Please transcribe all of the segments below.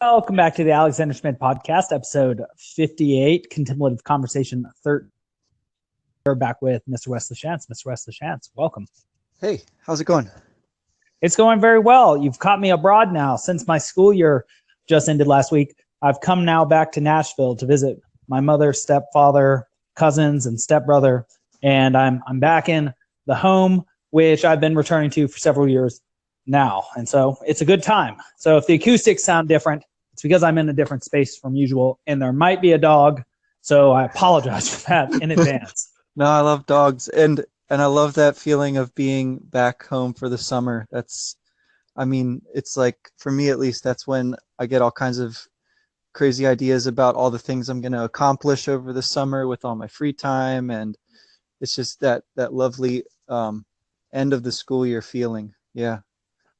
Welcome back to the Alexander Schmidt Podcast, episode 58, Contemplative Conversation 13. We're back with Mr. Wes Schantz. Mr. Wes Schantz, welcome. Hey, how's it going? It's going very well. You've caught me abroad now. Since my school year just ended last week, I've come now back to Nashville to visit my mother, stepfather, cousins, and stepbrother. And I'm back in the home, which I've been returning to for several years now. And so it's a good time. So if the acoustics sound different, it's because I'm in a different space from usual, and there might be a dog. So I apologize for that in advance. No, I love dogs, and I love that feeling of being back home for the summer. It's like, for me at least, that's when I get all kinds of crazy ideas about all the things I'm going to accomplish over the summer with all my free time, and it's just that lovely end of the school year feeling. Yeah,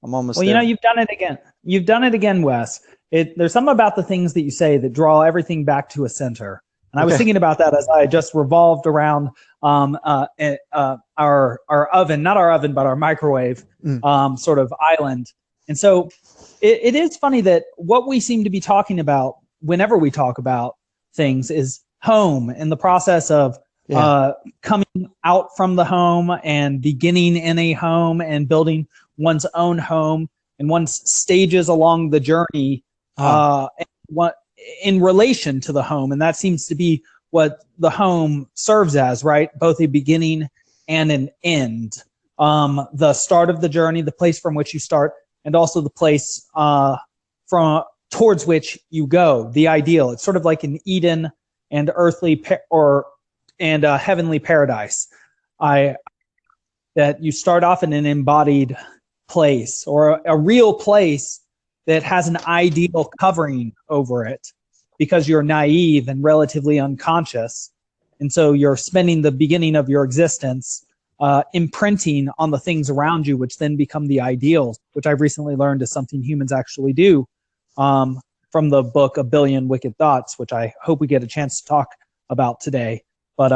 I'm almost there. You've done it again. You've done it again, Wes. There's something about the things that you say that draw everything back to a center. And I was thinking about that as I just revolved around our oven, not our oven, but our microwave sort of island. And so it is funny that what we seem to be talking about whenever we talk about things is home, and the process of coming out from the home and beginning in a home and building one's own home and one's stages along the journey in relation to the home. And that seems to be what the home serves as, right? Both a beginning and an end. The start of the journey, the place from which you start, and also the place towards which you go, the ideal. It's sort of like an Eden and earthly and heavenly paradise. That you start off in an embodied place, or a real place that has an ideal covering over it, because you're naive and relatively unconscious. And so you're spending the beginning of your existence imprinting on the things around you, which then become the ideals, which I've recently learned is something humans actually do from the book A Billion Wicked Thoughts, which I hope we get a chance to talk about today. But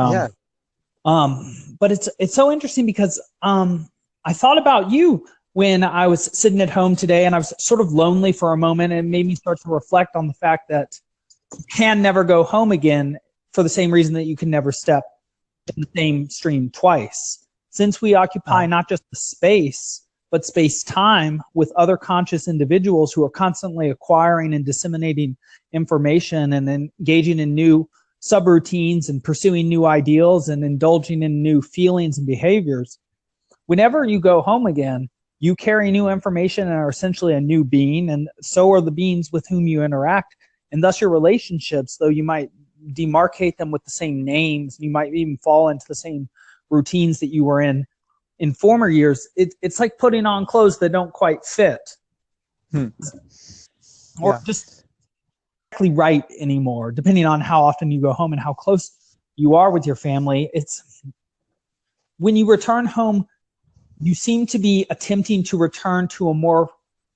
it's so interesting because I thought about you when I was sitting at home today, and I was sort of lonely for a moment, and it made me start to reflect on the fact that you can never go home again, for the same reason that you can never step in the same stream twice. Since we occupy not just the space, but space-time with other conscious individuals who are constantly acquiring and disseminating information and engaging in new subroutines and pursuing new ideals and indulging in new feelings and behaviors, whenever you go home again, you carry new information and are essentially a new being, and so are the beings with whom you interact. And thus your relationships, though you might demarcate them with the same names, you might even fall into the same routines that you were in former years, it's like putting on clothes that don't quite fit. Or just exactly right anymore, depending on how often you go home and how close you are with your family. It's when you return home, you seem to be attempting to return to a more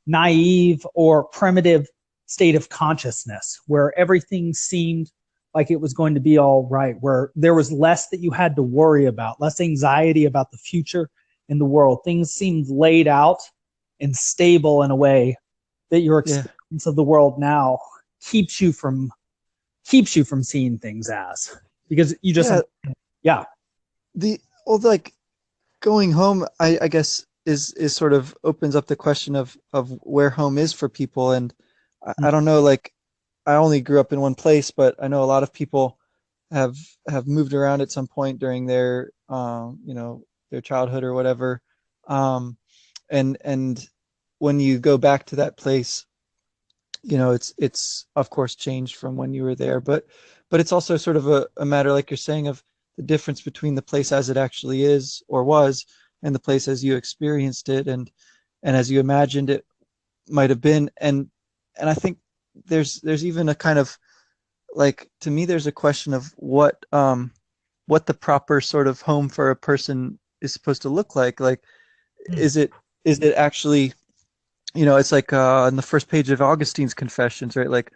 naive or primitive state of consciousness, where everything seemed like it was going to be all right, where there was less that you had to worry about, less anxiety about the future in the world. Things seemed laid out and stable in a way that your experience of the world now keeps you from seeing things as, because you just going home, I guess is sort of opens up the question of where home is for people. And I don't know, like, I only grew up in one place, but I know a lot of people have moved around at some point during their their childhood or whatever. And when you go back to that place, it's of course changed from when you were there, but it's also sort of a matter, like you're saying, of the difference between the place as it actually is or was, and the place as you experienced it and as you imagined it might have been. And I think there's even a kind of, like, to me, there's a question of what the proper sort of home for a person is supposed to look like. Like, is it actually, it's like on the first page of Augustine's Confessions, right? Like,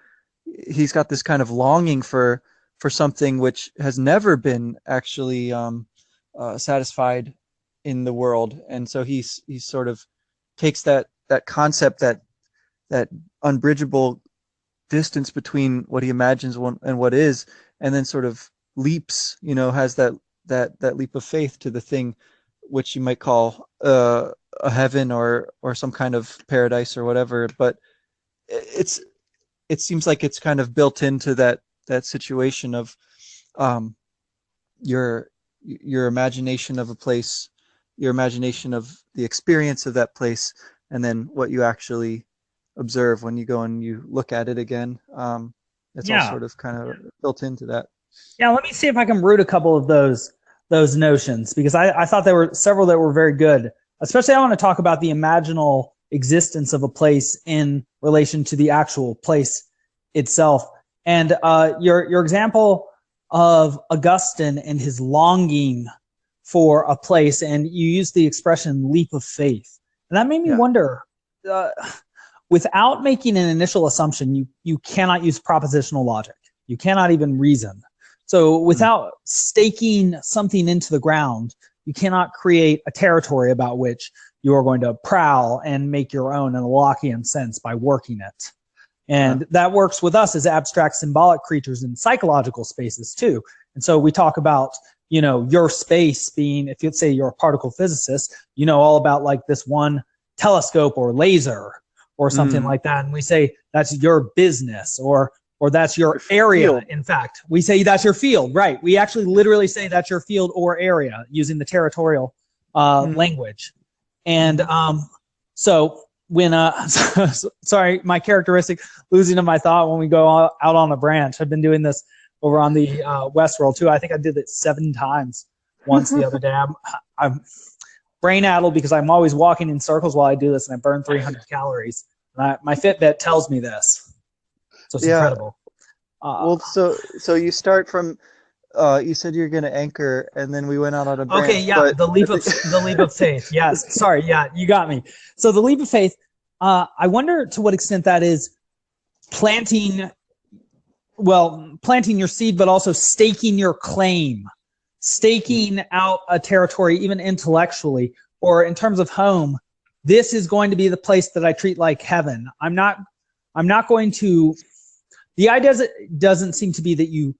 he's got this kind of longing for something which has never been actually satisfied in the world, and so he sort of takes that concept, that unbridgeable distance between what he imagines and what is, and then sort of leaps, has that leap of faith to the thing which you might call a heaven or some kind of paradise or whatever. But it's it seems like it's kind of built into that situation of um, your imagination of a place, your imagination of the experience of that place, and then what you actually observe when you go and you look at it again. It's all Yeah. sort of kind of built into that. Yeah, let me see if I can root a couple of those notions, because I thought there were several that were very good. Especially, I want to talk about the imaginal existence of a place in relation to the actual place itself. And your example of Augustine and his longing for a place, and you used the expression leap of faith, and that made me Yeah. wonder. Uh, Without making an initial assumption, you cannot use propositional logic. You cannot even reason. So without staking something into the ground, you cannot create a territory about which you are going to prowl and make your own in a Lockean sense by working it. And that works with us as abstract symbolic creatures in psychological spaces too. And so we talk about, your space being, if you'd say you're a particle physicist, all about like this one telescope or laser or something like that. And we say that's your business or that's your area. Field. In fact, we say that's your field, right? We actually literally say that's your field or area using the territorial language. And so when, sorry, my characteristic losing of my thought when we go out on a branch. I've been doing this over on the Westworld too. I think I did it 7 times once the other day. I'm brain addled because I'm always walking in circles while I do this, and I burn 300 calories. And my Fitbit tells me this. So it's incredible. Well, so you start from, you said you're going to anchor, and then we went out on a branch. Okay, yeah, the leap of faith. Yes, sorry, yeah, you got me. So the leap of faith. I wonder to what extent that is planting your seed, but also staking your claim, staking out a territory, even intellectually, or in terms of home. This is going to be the place that I treat like heaven. I'm not going to. The idea doesn't seem to be that you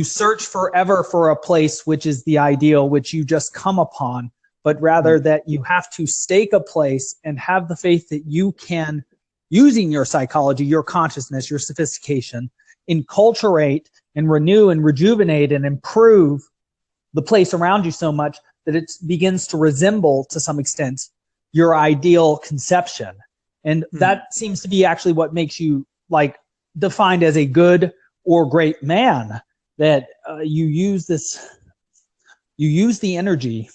search forever for a place which is the ideal, which you just come upon, but rather that you have to stake a place and have the faith that you can, using your psychology, your consciousness, your sophistication, enculturate and renew and rejuvenate and improve the place around you so much that it begins to resemble, to some extent, your ideal conception. And that seems to be actually what makes you like defined as a good or great man, that you use the energy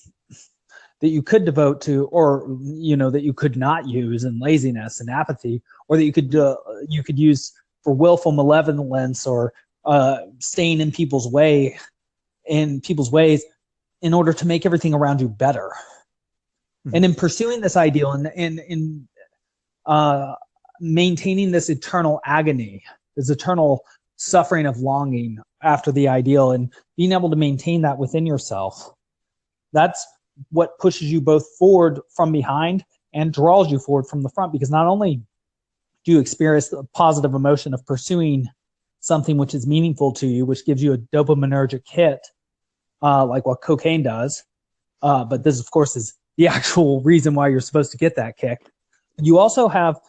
that you could devote to, or that you could not use in laziness and apathy, or that you could use for willful malevolence or staying in people's ways in order to make everything around you better. And in pursuing this ideal and in maintaining this eternal agony, this eternal suffering of longing after the ideal, and being able to maintain that within yourself, that's what pushes you both forward from behind and draws you forward from the front. Because not only do you experience the positive emotion of pursuing something which is meaningful to you, which gives you a dopaminergic hit, like what cocaine does, but this, of course, is the actual reason why you're supposed to get that kick. You also have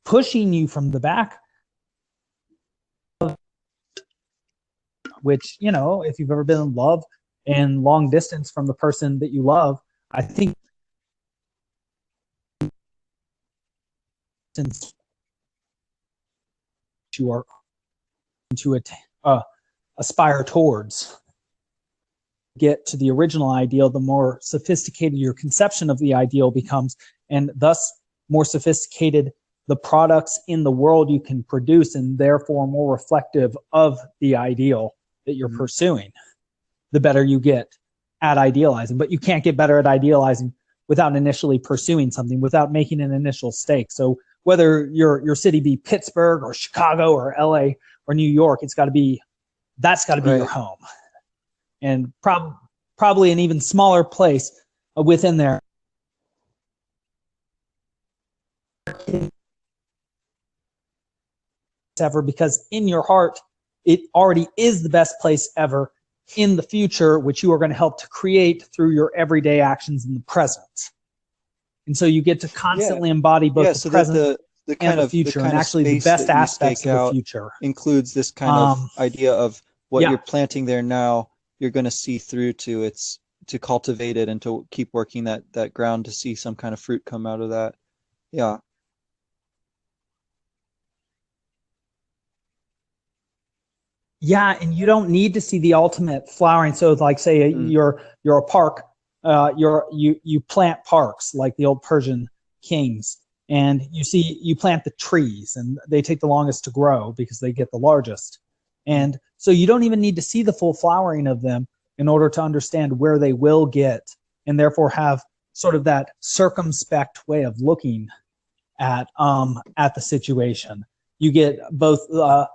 pushing you from the back, which, if you've ever been in love and long distance from the person that you love, I think since you are to aspire towards, get to the original ideal, the more sophisticated your conception of the ideal becomes, and thus more sophisticated the products in the world you can produce, and therefore more reflective of the ideal that you're pursuing, the better you get at idealizing. But you can't get better at idealizing without initially pursuing something, without making an initial stake. So whether your city be Pittsburgh or Chicago or LA or New York, that's got to be your home. And probably an even smaller place within there ever, because in your heart, it already is the best place ever in the future, which you are going to help to create through your everyday actions in the present. And so you get to constantly embody both the present and the future, and actually the best aspects of the future. Includes this kind of idea of what you're planting there now, you're going to see through to its, to cultivate it and to keep working that ground to see some kind of fruit come out of that. Yeah. Yeah, and you don't need to see the ultimate flowering. So, like, say you're a park, you plant parks like the old Persian kings, and you plant the trees, and they take the longest to grow because they get the largest. And so you don't even need to see the full flowering of them in order to understand where they will get, and therefore have sort of that circumspect way of looking at the situation. You get both the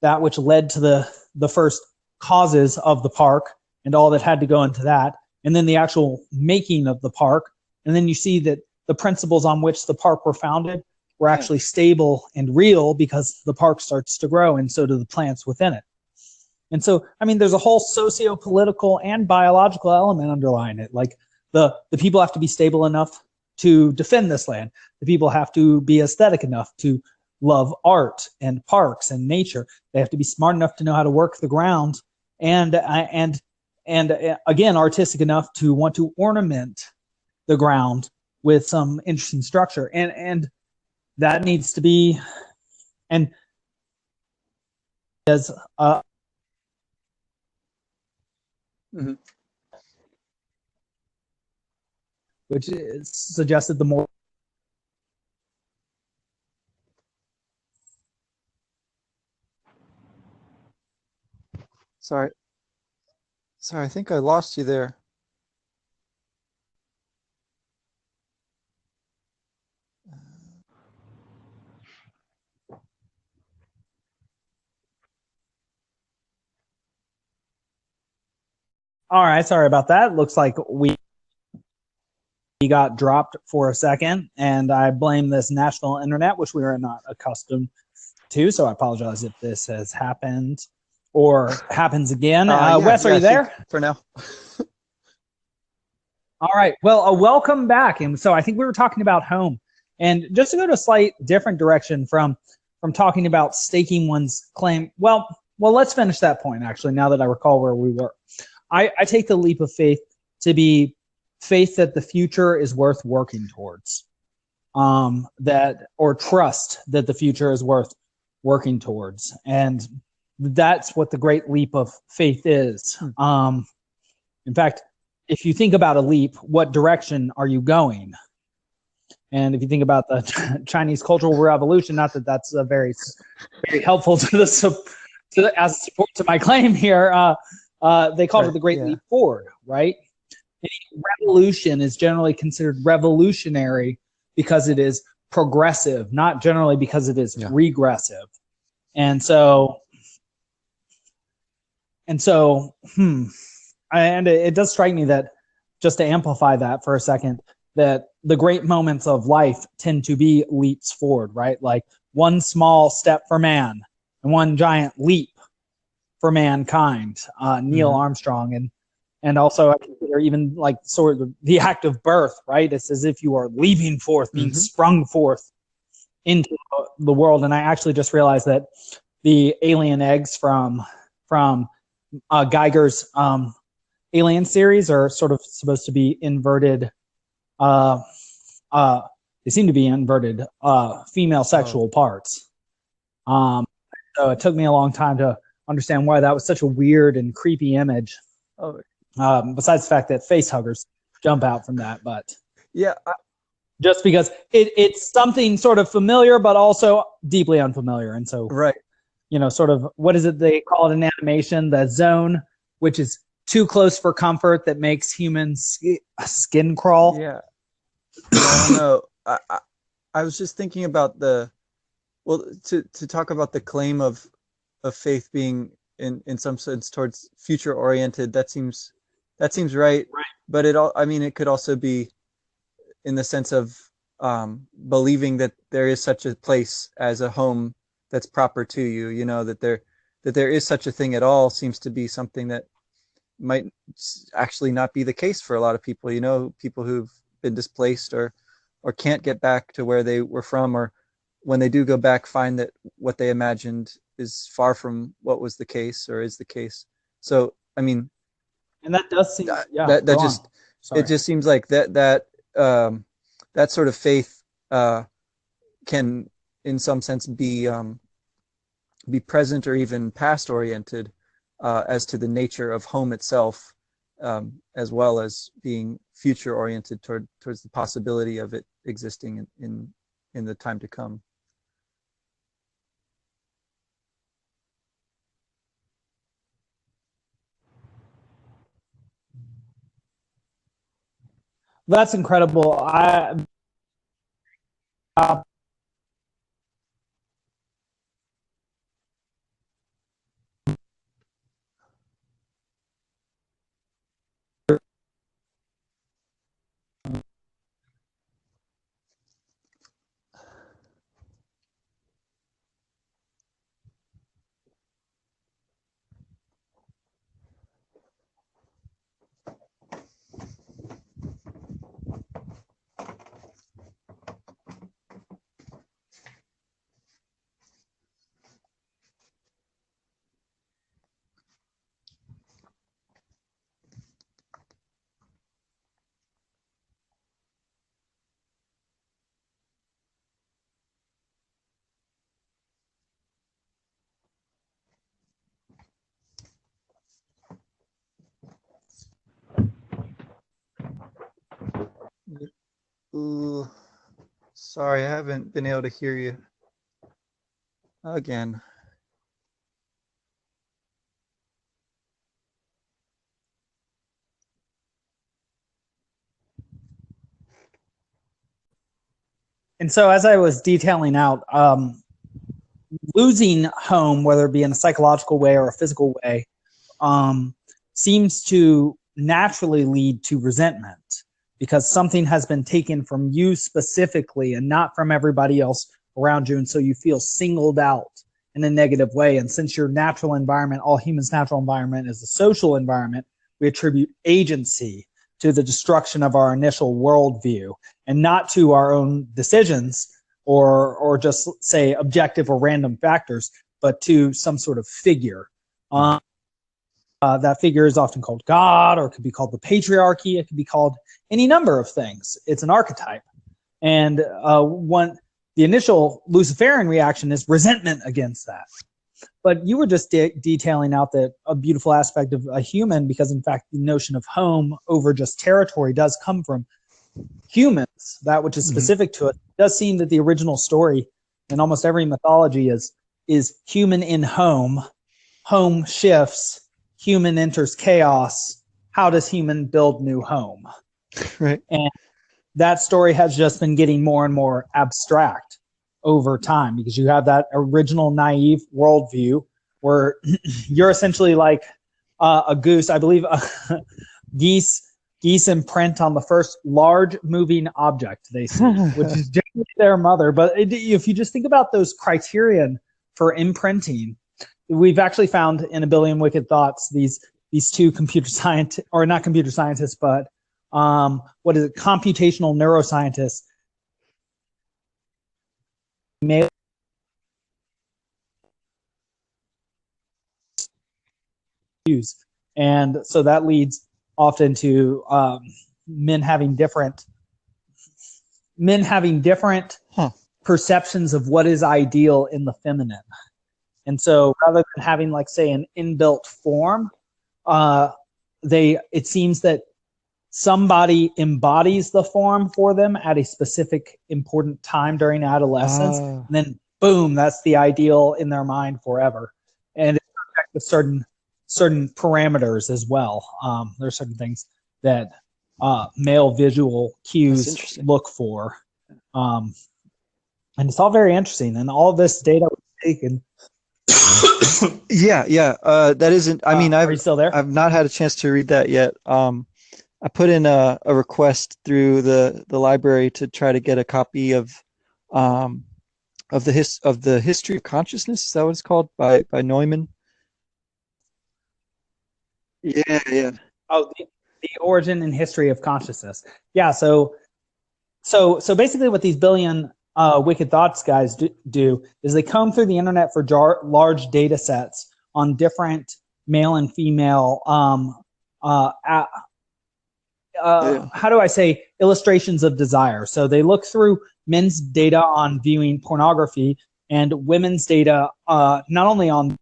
that which led to the first causes of the park and all that had to go into that, and then the actual making of the park. And then you see that the principles on which the park were founded were actually stable and real, because the park starts to grow, and so do the plants within it. And so, I mean, there's a whole socio-political and biological element underlying it. Like the people have to be stable enough to defend this land. The people have to be aesthetic enough to love art and parks and nature. They have to be smart enough to know how to work the ground, and again, artistic enough to want to ornament the ground with some interesting structure. And that needs to be, and as which is suggested the more. Sorry, I think I lost you there. All right, sorry about that. Looks like we got dropped for a second, and I blame this national internet, which we are not accustomed to. So I apologize if this has happened or happens again. Wes, are you there? For now. All right. Well, welcome back. And so I think we were talking about home, and just to go to a slight different direction from talking about staking one's claim. Well, let's finish that point, actually, now that I recall where we were. I take the leap of faith to be faith that the future is worth working towards, or trust that the future is worth working towards. And that's what the great leap of faith is. In fact, if you think about a leap, what direction are you going? And if you think about the Chinese Cultural Revolution, not that that's very, very helpful as support to my claim here, they called it the Great Leap Forward, right? Any revolution is generally considered revolutionary because it is progressive, not generally because it is regressive. And it does strike me that, just to amplify that for a second, that the great moments of life tend to be leaps forward, right? Like one small step for man and one giant leap for mankind. Neil Armstrong, and also I consider even like sort of the act of birth, right? It's as if you are leaping forth, being sprung forth into the world. And I actually just realized that the alien eggs from Geiger's Alien series are sort of supposed to be inverted. They seem to be inverted female sexual parts. So it took me a long time to understand why that was such a weird and creepy image. Besides the fact that face huggers jump out from that, but just because it's something sort of familiar, but also deeply unfamiliar, and so sort of, what is it they call it in animation? The zone, which is too close for comfort, that makes humans skin crawl. Yeah. I don't know. I was just thinking about to talk about the claim of faith being in some sense towards future oriented. That seems right. But it could also be in the sense of believing that there is such a place as a home that's proper to you. You know, that there is such a thing at all seems to be something that might actually not be the case for a lot of people. You know, people who've been displaced or can't get back to where they were from, or when they do go back, find that what they imagined is far from what was the case or is the case. So, I mean, And that does seem, yeah, that go on. just Sorry. it just seems like that sort of faith can, in some sense, be present or even past oriented as to the nature of home itself, as well as being future oriented towards the possibility of it existing in the time to come. That's incredible. Ooh, sorry, I haven't been able to hear you again. And so, as I was detailing out, losing home, whether it be in a psychological way or a physical way, seems to naturally lead to resentment because something has been taken from you specifically and not from everybody else around you. And so you feel singled out in a negative way. And since your natural environment, all humans' natural environment is a social environment, we attribute agency to the destruction of our initial worldview and not to our own decisions or just say objective or random factors, but to some sort of figure. That figure is often called God, or it could be called the patriarchy. It could be called any number of things. It's an archetype. And the initial Luciferian reaction is resentment against that. But you were just detailing out that a beautiful aspect of a human, because in fact, the notion of home over just territory does come from humans, that which is specific to it. It does seem that the original story in almost every mythology is human in home, home shifts, human enters chaos. How does human build new home? Right. And that story has just been getting more and more abstract over time because you have that original naive worldview where you're essentially like a goose. I believe geese imprint on the first large moving object they see, which is generally their mother. But if you just think about those criterion for imprinting, we've actually found in A Billion Wicked Thoughts these two computer scientists, or not computer scientists, but computational neuroscientists. And so that leads often to men having different perceptions of what is ideal in the feminine. And so rather than having, like, say, an inbuilt form, it seems that somebody embodies the form for them at a specific important time during adolescence. And then, boom, that's the ideal in their mind forever. And it's subject to certain parameters as well. There are certain things that male visual cues look for. And it's all very interesting. And all this data was taken. Yeah. That isn't. I mean, are you still there? I've not had a chance to read that yet. I put in a request through the library to try to get a copy of of the history of consciousness. Is that what it's called by Neumann? Yeah, yeah. Oh, the origin and history of consciousness. Yeah. So basically, what these billion wicked thoughts guys do is they comb through the internet for large data sets on different male and female how do I say, illustrations of desire. So they look through men's data on viewing pornography and women's data not only on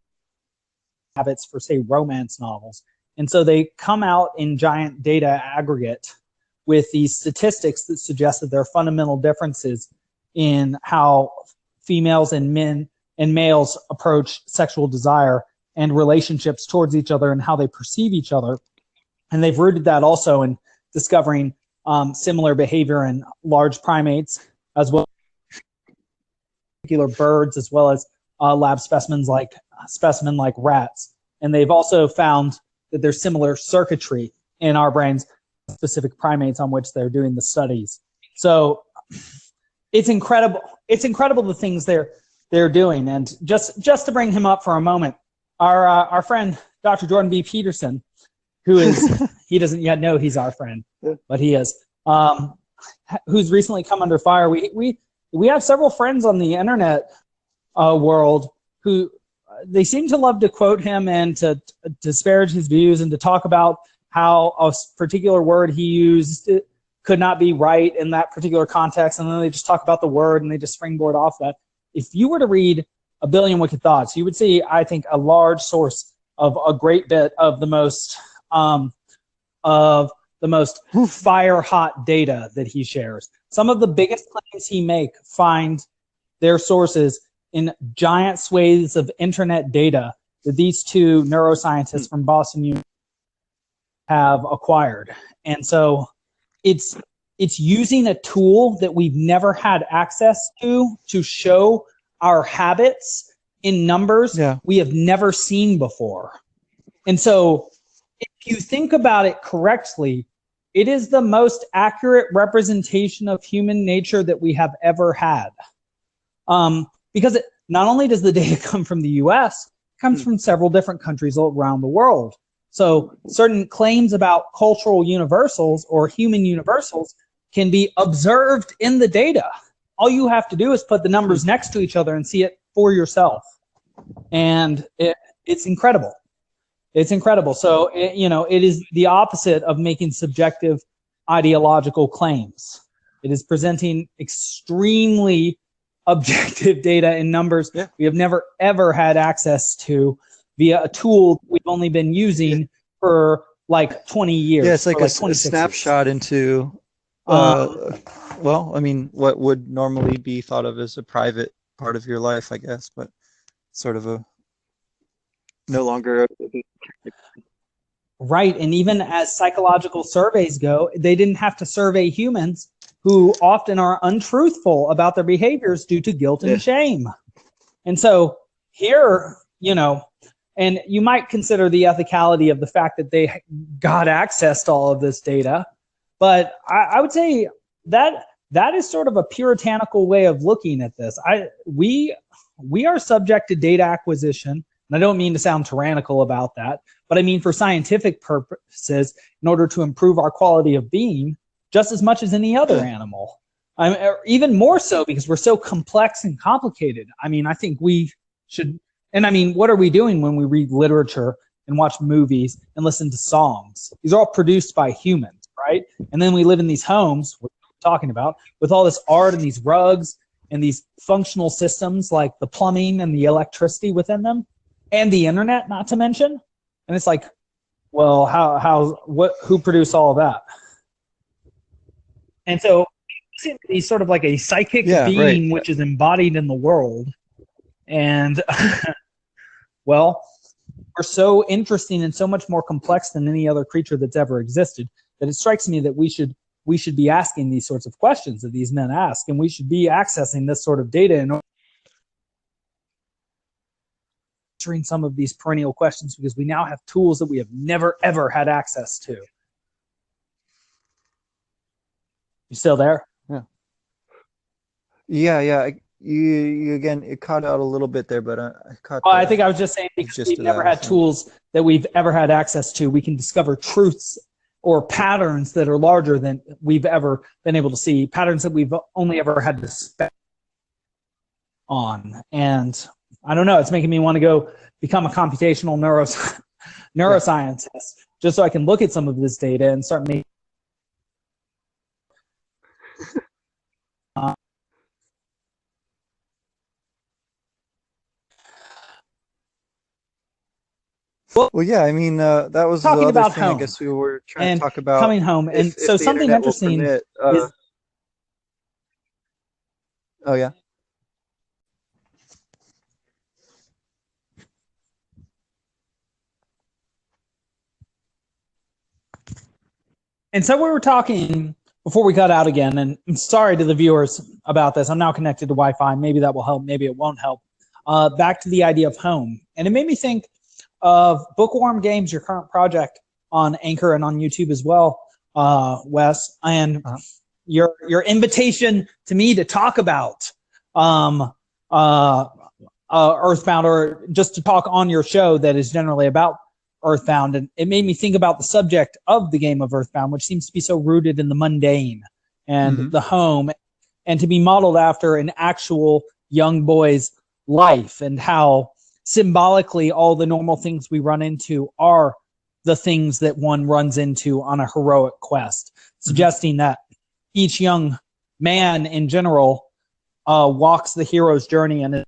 habits for, say, romance novels. And so they come out in giant data aggregate with these statistics that suggest that there are fundamental differences in how females and men and males approach sexual desire and relationships towards each other and how they perceive each other. And they've rooted that also in discovering similar behavior in large primates, as well as particular birds, as well as lab specimen like rats. And they've also found that there's similar circuitry in our brains, specific primates on which they're doing the studies. So it's incredible. It's incredible the things they're doing. And just to bring him up for a moment, our friend Dr. Jordan B. Peterson, who is he doesn't yet know he's our friend, but he is, who's recently come under fire. We have several friends on the internet world who they seem to love to quote him and to disparage his views and to talk about how a particular word he used could not be right in that particular context, and then they just talk about the word and they just springboard off that. If you were to read A Billion Wicked Thoughts, you would see, I think, a large source of a great bit of the most fire hot data that he shares. Some of the biggest claims he make find their sources in giant swathes of internet data that these two neuroscientists from Boston University have acquired. And so it's using a tool that we've never had access to show our habits in numbers we have never seen before. And so if you think about it correctly, it is the most accurate representation of human nature that we have ever had. Because not only does the data come from the US, it comes from several different countries around the world. So certain claims about cultural universals or human universals can be observed in the data. All you have to do is put the numbers next to each other and see it for yourself. And it's incredible. It's incredible. So, it is the opposite of making subjective ideological claims. It is presenting extremely objective data in numbers we have never, ever had access to via a tool we've only been using for like 20 years. Yeah, it's like a 26 snapshot years. Into, what would normally be thought of as a private part of your life, I guess, but sort of a no longer. Right. And even as psychological surveys go, they didn't have to survey humans who often are untruthful about their behaviors due to guilt and shame. And so here, and you might consider the ethicality of the fact that they got access to all of this data. But I would say that is sort of a puritanical way of looking at this. We are subject to data acquisition. And I don't mean to sound tyrannical about that, but I mean for scientific purposes, in order to improve our quality of being, just as much as any other animal. Even more so because we're so complex and complicated. I mean, I think we should, and I mean, what are we doing when we read literature and watch movies and listen to songs? These are all produced by humans, right? And then we live in these homes, what we're talking about, with all this art and these rugs and these functional systems like the plumbing and the electricity within them and the internet, not to mention. And it's like, well, who produced all of that? And so he's sort of like a psychic being, which is embodied in the world. And, well, we're so interesting and so much more complex than any other creature that's ever existed that it strikes me that we should be asking these sorts of questions that these men ask, and we should be accessing this sort of data in order to answering some of these perennial questions, because we now have tools that we have never, ever had access to. You still there? Yeah. you again, it caught out a little bit there, but I caught Well, I think I was just saying the because gist we've of never that, I had think. tools that we've ever had access to, we can discover truths or patterns that are larger than we've ever been able to see, patterns that we've only ever had to spec on. And I don't know, it's making me want to go become a computational Yeah. neuroscientist just so I can look at some of this data and start making. Well, Well, yeah, I mean, that was the talking other about thing I home guess we were trying to and talk about, coming home. And if so the something internet will interesting permit. is, Oh yeah. and so we were talking before we got out again, and I'm sorry to the viewers about this. I'm now connected to Wi-Fi. Maybe that will help. Maybe it won't help. Back to the idea of home. And it made me think of Bookworm Games, your current project on Anchor and on YouTube as well, Wes, and your invitation to me to talk about um, uh, Earthbound, or just to talk on your show that is generally about Earthbound. And it made me think about the subject of the game of Earthbound, which seems to be so rooted in the mundane and Mm-hmm. the home, and to be modeled after an actual young boy's life, and how symbolically all the normal things we run into are the things that one runs into on a heroic quest, Mm-hmm. suggesting that each young man in general walks the hero's journey and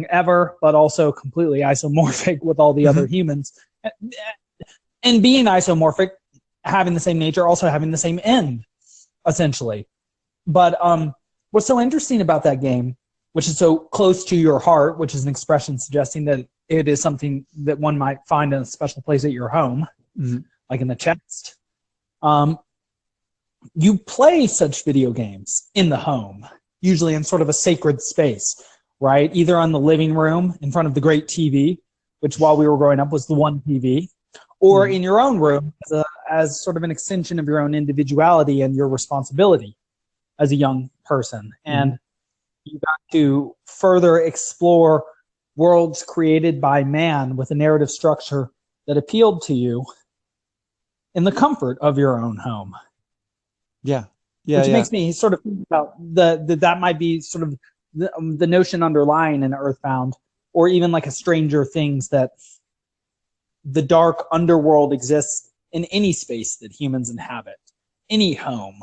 ever, but also completely isomorphic with all the other Mm-hmm. humans. And being isomorphic, having the same nature, also having the same end, essentially. But what's so interesting about that game, which is so close to your heart, which is an expression suggesting that it is something that one might find in a special place at your home, Mm-hmm. like in the chest. You play such video games in the home, usually in sort of a sacred space, right? Either on the living room in front of the great TV, which while we were growing up was the one TV, or Mm-hmm. in your own room as sort of an extension of your own individuality and your responsibility as a young person. Mm-hmm. And you got to further explore worlds created by man with a narrative structure that appealed to you in the comfort of your own home. Yeah. Yeah. Which Yeah. makes me sort of think about that might be sort of the notion underlying in Earthbound, or even like a Stranger Things, that the dark underworld exists in any space that humans inhabit, any home.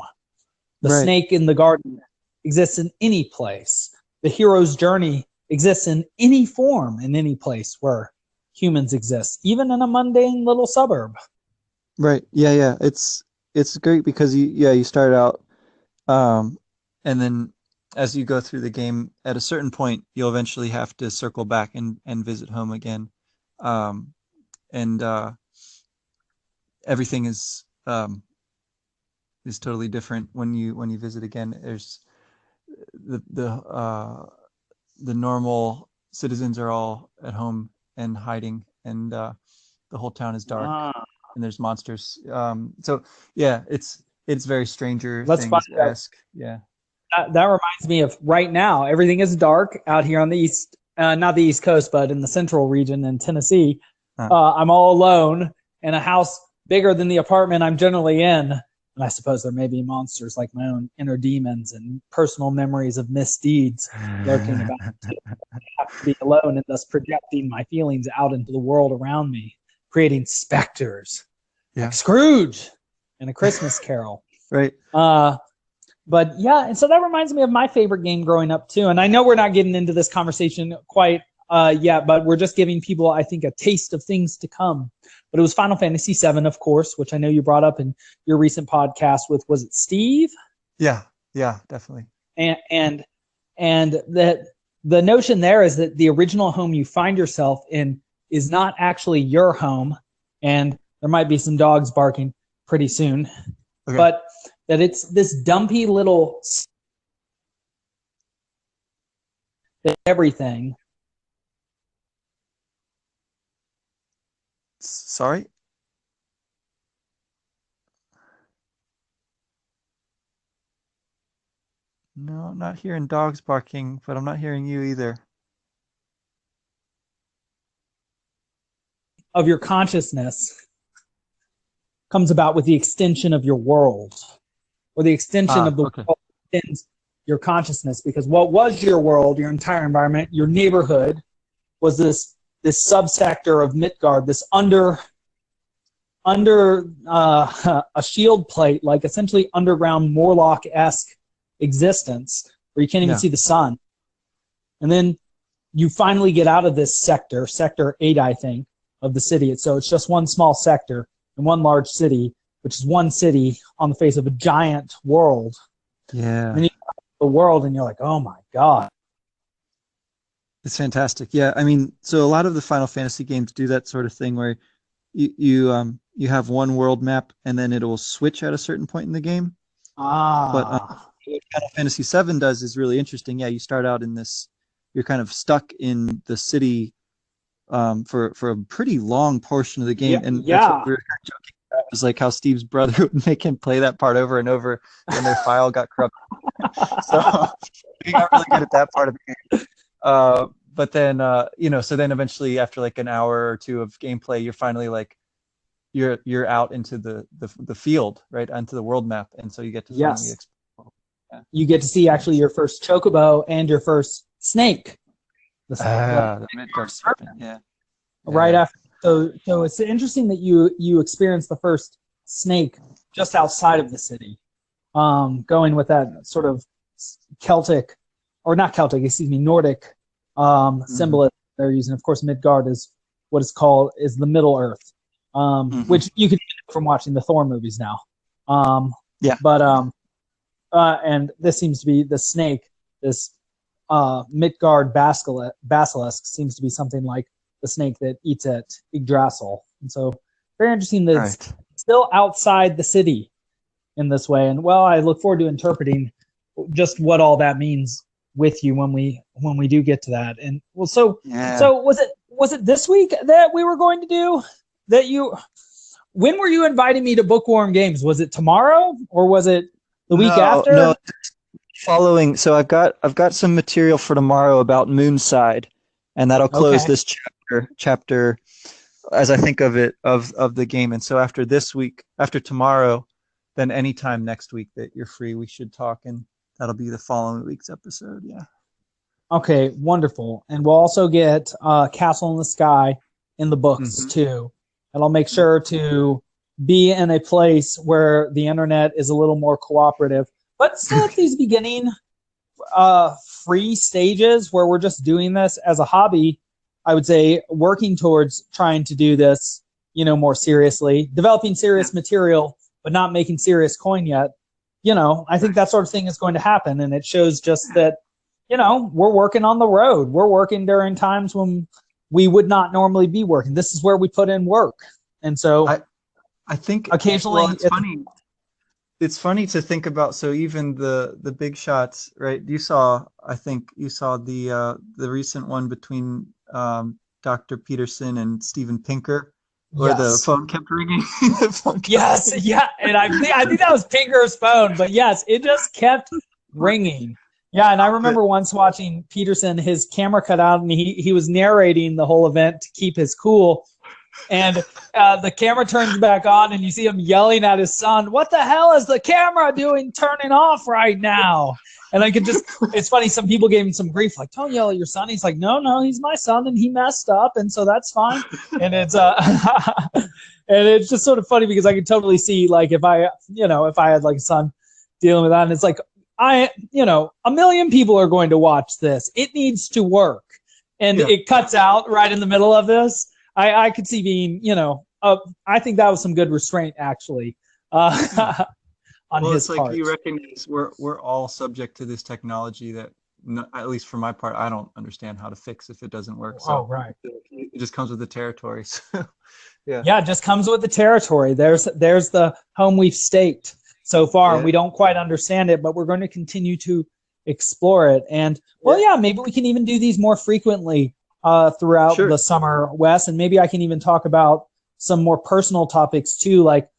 The Right. snake in the garden exists in any place. The hero's journey exists in any form, in any place where humans exist, even in a mundane little suburb. Right. Yeah. Yeah. It's great because you start out, um, and then as you go through the game, at a certain point, you'll eventually have to circle back and visit home again. Um, and everything is totally different when you visit again. There's the the uh, the normal citizens are all at home and hiding, and the whole town is dark, Ah, and there's monsters. So yeah, it's very Stranger let's find Things out. esque. Yeah. That reminds me of right now. Everything is dark out here on the east, not the East Coast, but in the central region in Tennessee. Uh, I'm all alone in a house bigger than the apartment I'm generally in. And I suppose there may be monsters like my own inner demons and personal memories of misdeeds lurking about. I have to be alone and thus projecting my feelings out into the world around me, creating specters like yeah. Scrooge in A Christmas Carol. Right. Uh, but yeah, and so that reminds me of my favorite game growing up too. And I know we're not getting into this conversation quite yet, but we're just giving people, I think, a taste of things to come. But it was Final Fantasy VII, of course, which I know you brought up in your recent podcast with, was it Steve? Yeah. Yeah. Definitely. And that the notion there is that the original home you find yourself in is not actually your home, and there might be some dogs barking pretty soon, Okay. but that it's this dumpy little everything. Sorry. No, I'm not hearing dogs barking, but I'm not hearing you either. Of your consciousness comes about with the extension of your world, or the extension Ah, of the okay. world extends your consciousness, because what was your world, your entire environment, your neighborhood, was this subsector of Midgard, this under a shield plate, like essentially underground Morlock-esque existence where you can't even Yeah. see the sun. And then you finally get out of this sector 8, I think, of the city. So it's just one small sector in one large city, which is one city on the face of a giant world. And then Yeah. you get the world and you're like, oh my God. It's fantastic. Yeah, I mean, so a lot of the Final Fantasy games do that sort of thing where you have one world map and then it will switch at a certain point in the game. But Ah, what Final Fantasy VII does is really interesting. Yeah, you start out in this, you're kind of stuck in the city for a pretty long portion of the yeah, game, and that's what yeah. we were kind of joking about. Was like how Steve's brother would make him play that part over and over when their file got corrupted. So we got really good at that part of the game. But then so then eventually after like an hour or two of gameplay, you're finally like you're out into the field, right, onto the world map, and so you get to finally Yes. explore. Yeah. You get to see actually your first chocobo and your first snake. The Midgard serpent. Yeah. Right Yeah. after. So it's interesting that you experienced the first snake just outside of the city, going with that sort of Celtic, or not Celtic, excuse me, Nordic Mm-hmm. symbolism they're using. Of course, Midgard is what is called is the Middle Earth, Mm-hmm. which you can get from watching the Thor movies now. Um, Yeah. but and this seems to be the snake, this Midgard basilisk seems to be something like the snake that eats at Yggdrasil. And so very interesting that it's Right. still outside the city in this way. And well, I look forward to interpreting just what all that means with you when we do get to that. And well, so Yeah. so was it this week that we were going to do that you when were you inviting me to Bookworm Games? Was it tomorrow or was it the week No, no. after? Following, so I've got some material for tomorrow about Moonside, and that'll close Okay. this chapter as I think of it of the game. And so after this week, after tomorrow, then anytime next week that you're free, we should talk, and that'll be the following week's episode. Yeah. Okay, wonderful. And we'll also get Castle in the Sky in the books Mm-hmm. too. And I'll make sure to be in a place where the internet is a little more cooperative, but still at these beginning free stages where we're just doing this as a hobby. I would say working towards trying to do this, more seriously, developing serious material, but not making serious coin yet. I think that sort of thing is going to happen. And it shows just that, we're working on the road. We're working during times when we would not normally be working. This is where we put in work. And so I think, occasionally well, it's funny. It's funny to think about. So even the big shots, right? I think you saw the recent one between Dr. Peterson and Steven Pinker, where the yes. phone kept ringing. The phone kept Yes, ringing. yeah, and I think that was Pinker's phone, but yes, it just kept ringing. Yeah, and I But remember once watching Peterson, his camera cut out, and he was narrating the whole event to keep his cool, and the camera turns back on, and you see him yelling at his son, "What the hell is the camera doing turning off right now?" And I could it's funny, some people gave him some grief, like, don't yell at your son. He's like, no, he's my son, and he messed up, and so that's fine. And it's and it's just sort of funny because I could totally see, like, if I had like a son dealing with that, and it's like, a million people are going to watch this. It needs to work. And yeah, it cuts out right in the middle of this. I could see being, I think that was some good restraint, actually, on well, his it's like part. you recognize we're all subject to this technology that, at least for my part, I don't understand how to fix if it doesn't work. So Oh, right. it just comes with the territory. So, yeah. Yeah, it just comes with the territory. There's the home we've staked so far, and Yeah. we don't quite understand it, but we're going to continue to explore it. And well, yeah, maybe we can even do these more frequently throughout Sure. the summer, Wes, and maybe I can even talk about some more personal topics too, like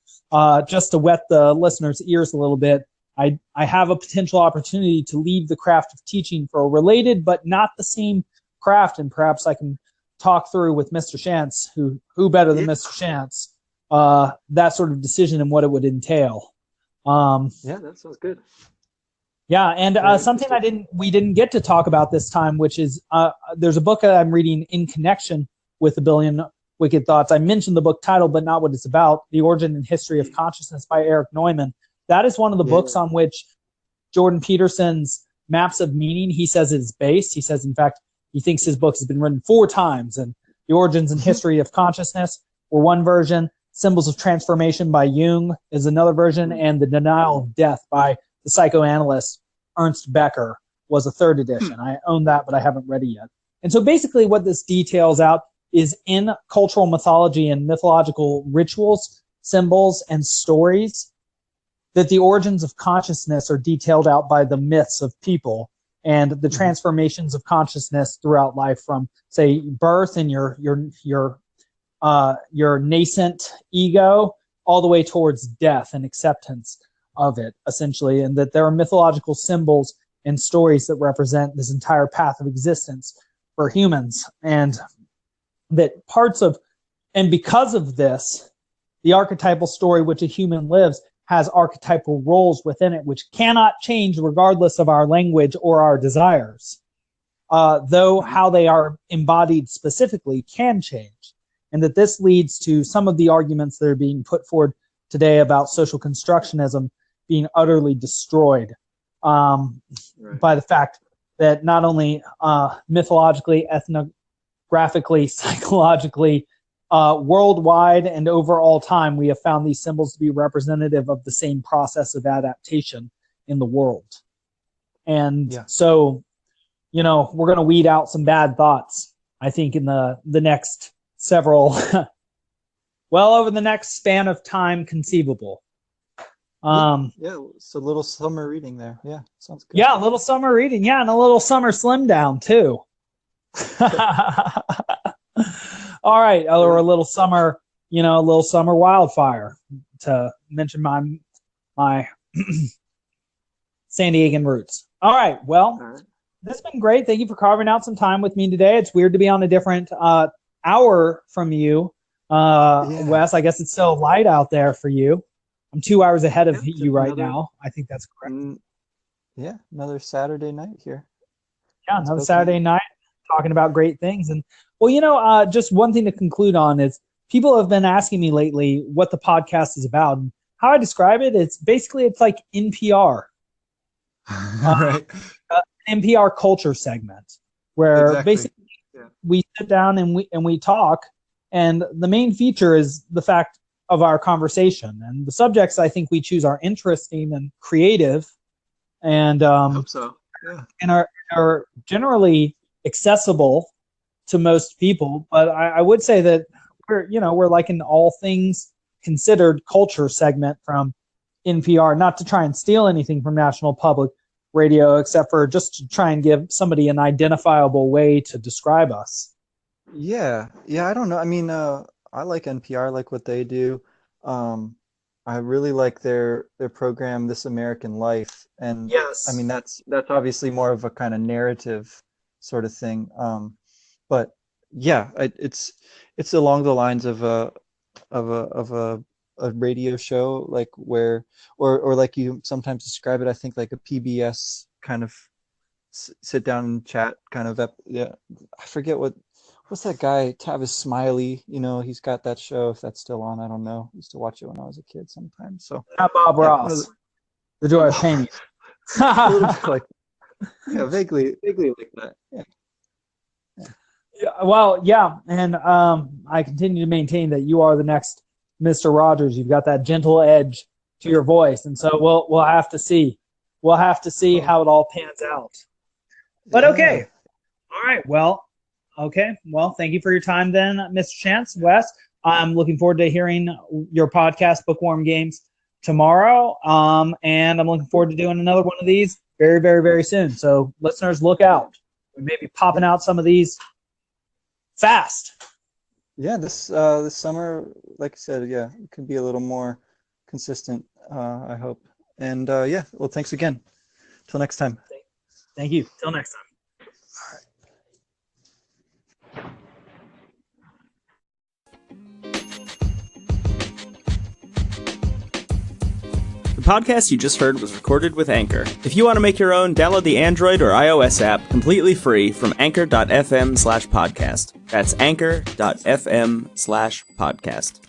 just to wet the listeners' ears a little bit. I have a potential opportunity to leave the craft of teaching for a related but not the same craft, and perhaps I can talk through with Mr. Schantz, who better than Mr. Schantz, that sort of decision and what it would entail. Yeah, that sounds good. Yeah, and something we didn't get to talk about this time, which is there's a book that I'm reading in connection with A Billion Wicked Thoughts. I mentioned the book title, but not what it's about: The Origin and History of Consciousness by Eric Neumann. That is one of the books on which Jordan Peterson's Maps of Meaning, he says, is based. He says, in fact, he thinks his book has been written 4 times, and The Origins and History of Consciousness were one version, Symbols of Transformation by Jung is another version, and The Denial of Death by the psychoanalyst Ernst Becker was a third edition. I own that, but I haven't read it yet. And so basically what this details out is in cultural mythology and mythological rituals, symbols, and stories, that the origins of consciousness are detailed out by the myths of people and the transformations of consciousness throughout life, from, say, birth and your nascent ego all the way towards death and acceptance of it, essentially, and that there are mythological symbols and stories that represent this entire path of existence for humans, and that and because of this, the archetypal story which a human lives has archetypal roles within it which cannot change regardless of our language or our desires, though how they are embodied specifically can change, and that this leads to some of the arguments that are being put forward today about social constructionism being utterly destroyed by the fact that not only mythologically, ethnographically, psychologically, worldwide and over all time, we have found these symbols to be representative of the same process of adaptation in the world. And so, we're going to weed out some bad thoughts, I think, in the next several, over the next span of time conceivable. It's a little summer reading there. Yeah, sounds good. Yeah, a little summer reading. Yeah, and a little summer slim down too. All right, or a little summer, wildfire, to mention my San Diegan roots. All right, well, this has been great. Thank you for carving out some time with me today. It's weird to be on a different hour from you, Wes. I guess it's still light out there for you. I'm 2 hours ahead of you right now. I think that's correct. Another Saturday night here. Yeah, another Saturday night talking about great things. And just one thing to conclude on is people have been asking me lately what the podcast is about. And how I describe it, it's like NPR. Right. NPR culture segment where basically we sit down and we talk, and the main feature is the fact of our conversation, and the subjects I think we choose are interesting and creative, and I hope so. Yeah. And are generally accessible to most people. But I would say that we're like an all things considered culture segment from NPR, not to try and steal anything from National Public Radio, except for just to try and give somebody an identifiable way to describe us. Yeah, I don't know. I mean, I like NPR, I like what they do. I really like their program, This American Life, and yes, I mean that's obviously more of a kind of narrative sort of thing. But yeah, it's along the lines of a radio show, like where or like you sometimes describe it, I think like a PBS kind of sit down and chat kind of I forget what's that guy, Tavis Smiley, he's got that show, if that's still on, I don't know. I used to watch it when I was a kid sometimes. So not Bob Ross, the joy of painting. A little bit like, vaguely like that. And I continue to maintain that you are the next Mr. Rogers. You've got that gentle edge to your voice, and so we'll have to see. We'll have to see how it all pans out. But okay, all right. Well, okay. Well, thank you for your time, then, Mr. Schantz. Wes, I'm looking forward to hearing your podcast, Bookworm Games, tomorrow. And I'm looking forward to doing another one of these very, very, very soon. So, listeners, look out. We may be popping out some of these fast. Yeah, this summer, like I said, it could be a little more consistent, I hope. And yeah, well, thanks again. Till next time. Thank you. Till next time. The podcast you just heard was recorded with Anchor. If you want to make your own, download the Android or iOS app completely free from anchor.fm/podcast. That's anchor.fm/podcast.